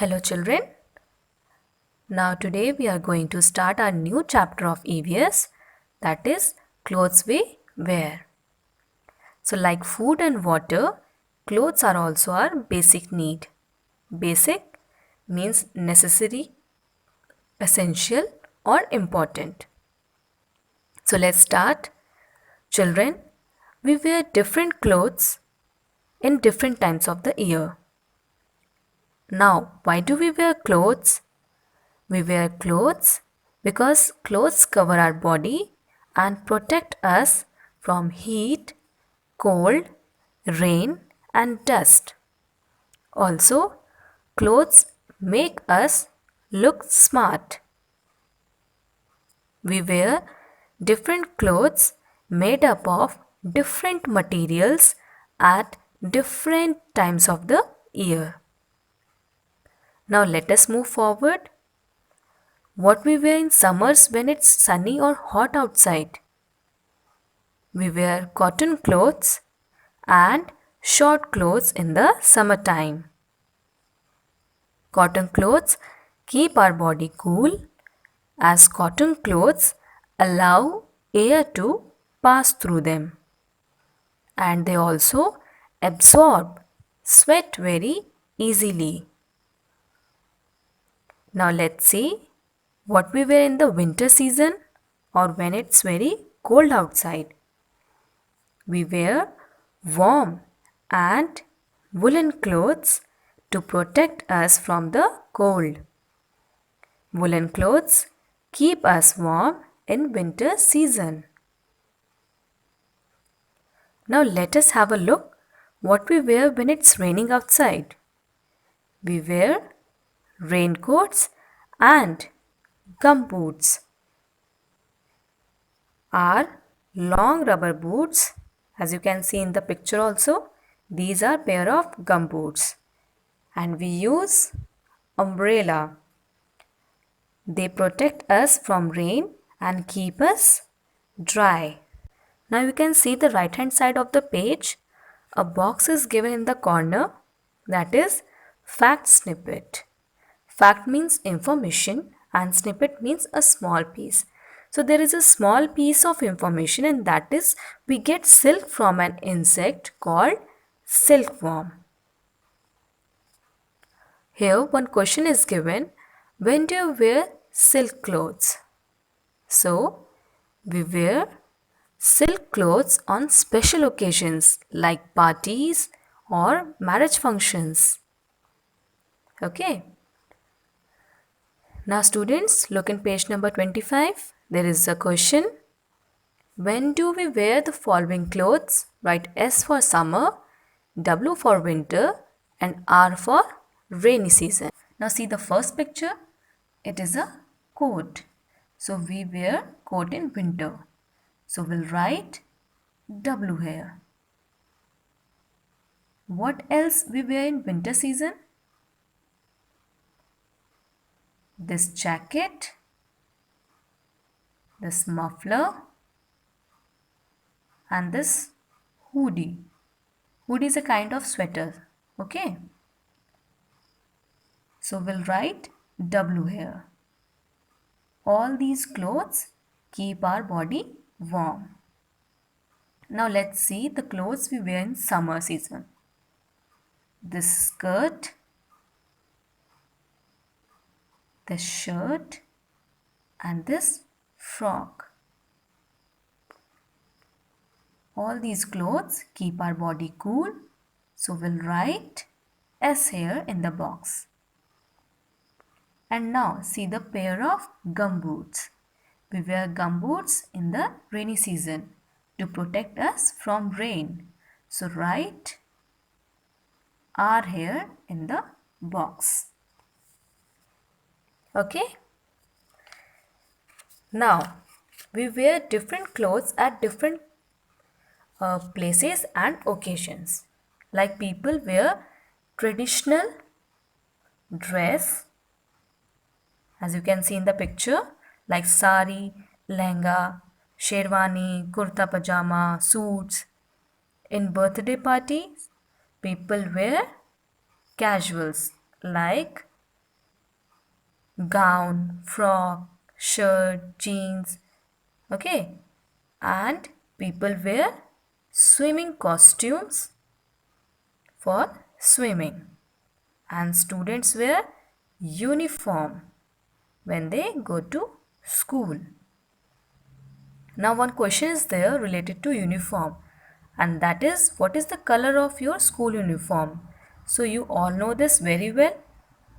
Hello children. Now today we are going to start our new chapter of EVS, that is clothes we wear. So like food and water, clothes are also our basic need. Basic means necessary, essential or important. So let's start. Children, we wear different clothes in different times of the year. Now, why do we wear clothes? We wear clothes because clothes cover our body and protect us from heat, cold, rain, and dust. Also, clothes make us look smart. We wear different clothes made up of different materials at different times of the year. Now, let us move forward. What we wear in summers when it's sunny or hot outside? We wear cotton clothes and short clothes in the summertime. Cotton clothes keep our body cool as cotton clothes allow air to pass through them, and they also absorb sweat very easily. Now let's see what we wear in the winter season or when it's very cold outside. We wear warm and woolen clothes to protect us from the cold. Woolen clothes keep us warm in winter season. Now let us have a look what we wear when it's raining outside. We wear raincoats and gumboots. Are long rubber boots, as you can see in the picture also. These are pair of gumboots, and we use umbrella. They protect us from rain and keep us dry. Now you can see the right hand side of the page. A box is given in the corner, that is fact snippet. Fact means information and snippet means a small piece. So there is a small piece of information, and that is we get silk from an insect called silkworm. Here one question is given, when do you wear silk clothes? So we wear silk clothes on special occasions like parties or marriage functions. Okay. Now students, look in page number 25. There is a question. When do we wear the following clothes? Write S for summer, W for winter and R for rainy season. Now see the first picture. It is a coat. So we wear coat in winter. So we'll write W here. What else we wear in winter season? This jacket, this muffler and this hoodie. Hoodie is a kind of sweater. Okay. So we'll write W here. All these clothes keep our body warm. Now let's see the clothes we wear in summer season. This skirt, this shirt and this frock. All these clothes keep our body cool. So we'll write S here in the box. And now see the pair of gumboots. We wear gumboots in the rainy season to protect us from rain. So write R here in the box. Okay. Now we wear different clothes at different places and occasions. Like people wear traditional dress, as you can see in the picture, like sari, lehenga, sherwani, kurta pajama, suits. In birthday parties, people wear casuals like gown, frock, shirt, jeans. Okay, and people wear swimming costumes for swimming, and students wear uniform when they go to school. Now, one question is there related to uniform, and that is, what is the color of your school uniform? So, you all know this very well.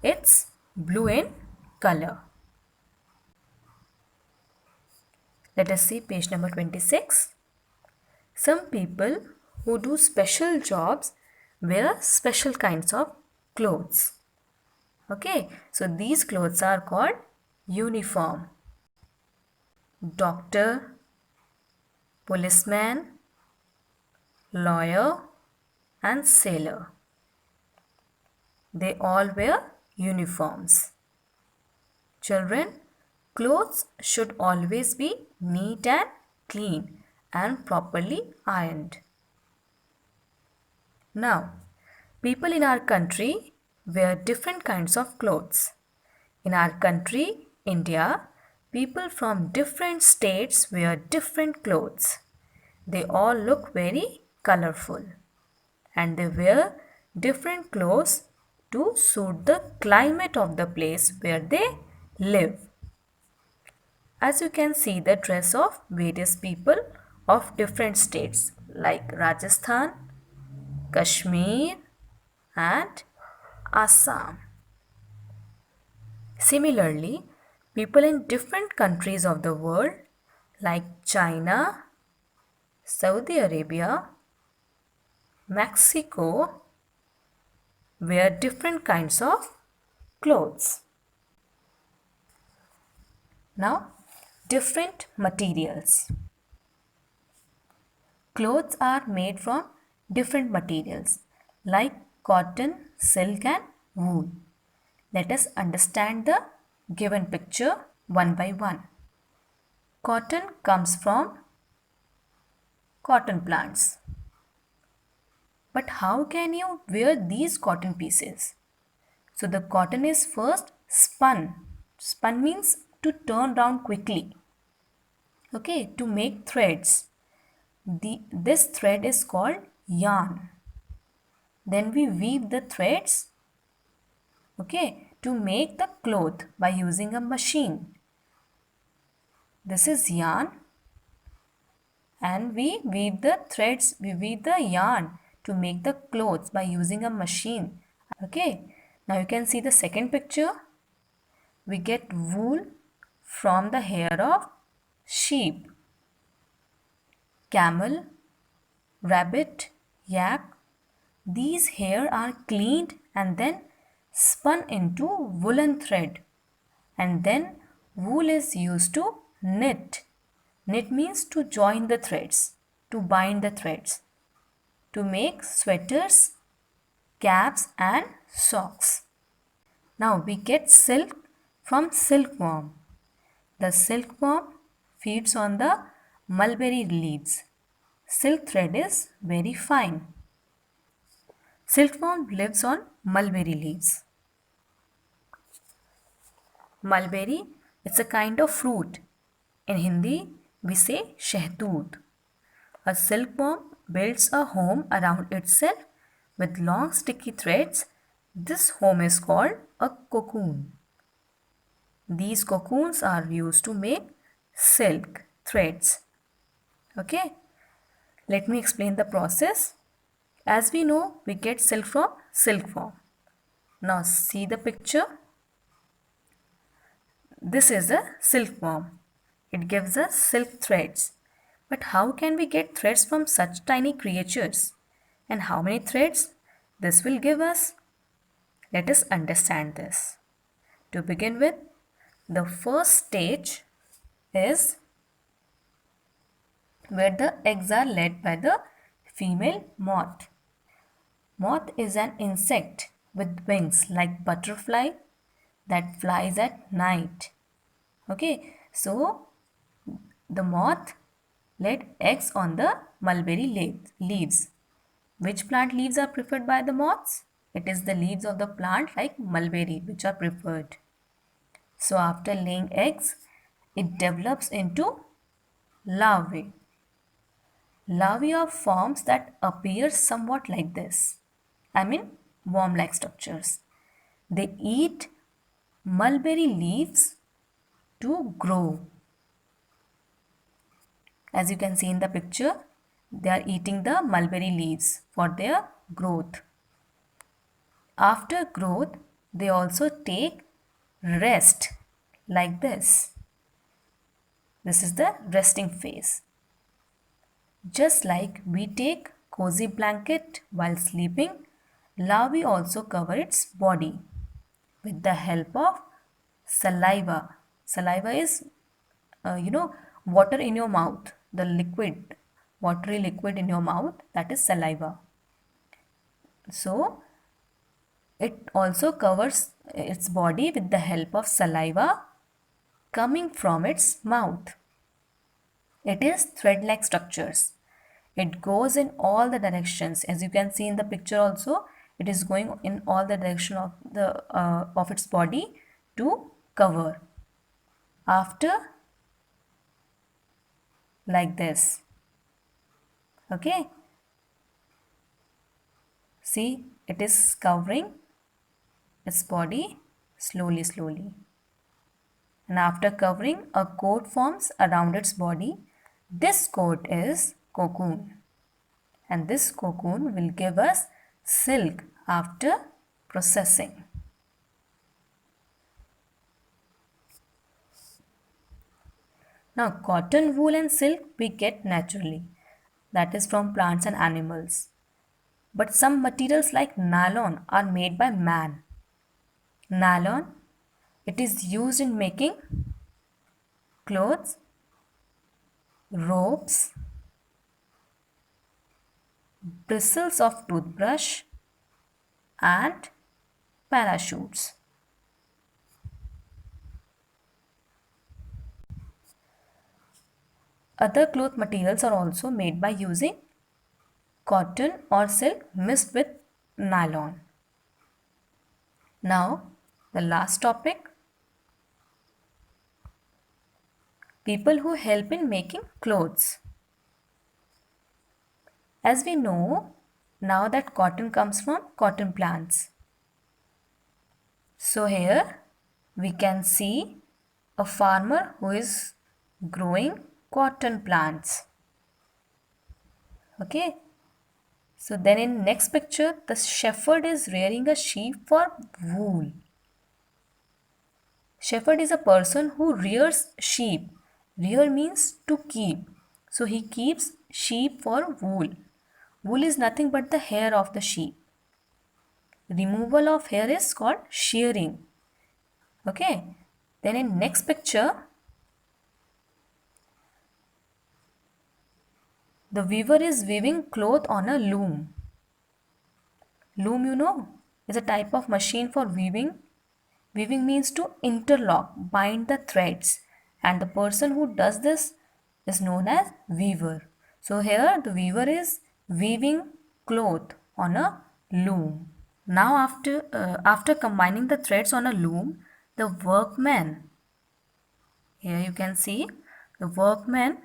It's blue in color. Let us see page number 26. Some people who do special jobs wear special kinds of clothes. Okay, so these clothes are called uniform. Doctor, policeman, lawyer, and sailor. They all wear uniforms. Children, clothes should always be neat and clean and properly ironed. Now, people in our country wear different kinds of clothes. In our country, India, people from different states wear different clothes. They all look very colorful and they wear different clothes to suit the climate of the place where they live. As you can see the dress of various people of different states like Rajasthan, Kashmir and Assam. Similarly, people in different countries of the world like China, Saudi Arabia, Mexico wear different kinds of clothes. Now, different materials. Clothes are made from different materials like cotton, silk and wool. Let us understand the given picture one by one. Cotton comes from cotton plants. But how can you wear these cotton pieces? So the cotton is first spun. Spun means to turn round quickly. Okay, to make threads. This thread is called yarn. Then we weave the threads, okay, to make the cloth by using a machine. This is yarn and we weave the threads, we weave the yarn to make the clothes by using a machine. Okay, now you can see the second picture. We get wool from the hair of sheep, camel, rabbit, yak. These hair are cleaned and then spun into woolen thread, and then wool is used to knit. Knit means to join the threads, to bind the threads, to make sweaters, caps and socks. Now we get silk from silkworm. The silkworm feeds on the mulberry leaves. Silk thread is very fine. Silkworm lives on mulberry leaves. Mulberry is a kind of fruit. In Hindi, we say shehtood. A silkworm builds a home around itself with long sticky threads. This home is called a cocoon. These cocoons are used to make silk threads. Okay, let me explain the process. As we know, we get silk from silkworm. Now see the picture. This is a silkworm. It gives us silk threads. But how can we get threads from such tiny creatures? And how many threads this will give us? Let us understand this. To begin with, the first stage is where the eggs are laid by the female moth. Moth is an insect with wings like butterfly that flies at night. Okay, so the moth laid eggs on the mulberry leaves. Which plant leaves are preferred by the moths? It is the leaves of the plant like mulberry which are preferred. So after laying eggs, it develops into larvae. Larvae are forms that appear somewhat like this. I mean worm-like structures. They eat mulberry leaves to grow. As you can see in the picture, they are eating the mulberry leaves for their growth. After growth, they also take rest like this. This is the resting phase. Just like we take cozy blanket while sleeping, larvae also cover its body with the help of saliva. Saliva is, water in your mouth, the liquid, watery liquid in your mouth, that is saliva. So, it also covers its body with the help of saliva coming from its mouth. It is thread-like structures. It goes in all the directions. As you can see in the picture also, it is going in all the direction of the of its body to cover. After, like this. Okay. See, it is covering its body slowly. And after covering, a coat forms around its body. This coat is cocoon. And this cocoon will give us silk after processing. Now, cotton, wool and silk we get naturally. That is from plants and animals. But some materials like nylon are made by man. Nylon, it is used in making clothes, ropes, bristles of toothbrush and parachutes. Other cloth materials are also made by using cotton or silk mixed with nylon. Now, the last topic, people who help in making clothes. As we know, now that cotton comes from cotton plants. So here we can see a farmer who is growing cotton plants. Okay. So then in next picture, the shepherd is rearing a sheep for wool. Shepherd is a person who rears sheep. Rear means to keep. So he keeps sheep for wool. Wool is nothing but the hair of the sheep. Removal of hair is called shearing. Okay. Then in next picture, the weaver is weaving cloth on a loom. Loom, you know, is a type of machine for weaving. Weaving means to interlock, bind the threads, and the person who does this is known as weaver. So here the weaver is weaving cloth on a loom. Now after combining the threads on a loom, the workman, here you can see the workman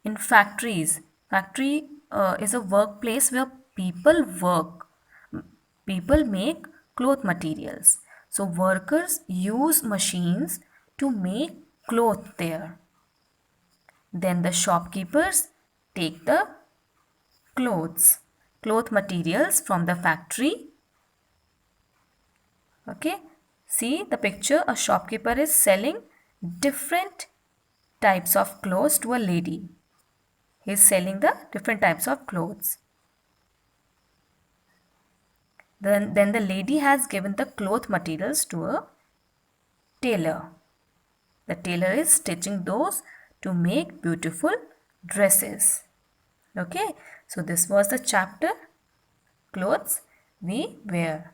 in factories. Factory is a workplace where people work. People make cloth materials. So workers use machines to make cloth there. Then the shopkeepers take the cloth materials from the factory. Okay, see the picture, a shopkeeper is selling different types of clothes to a lady. He is selling the different types of clothes. Then the lady has given the cloth materials to a tailor. The tailor is stitching those to make beautiful dresses. Okay, so this was the chapter Clothes We Wear.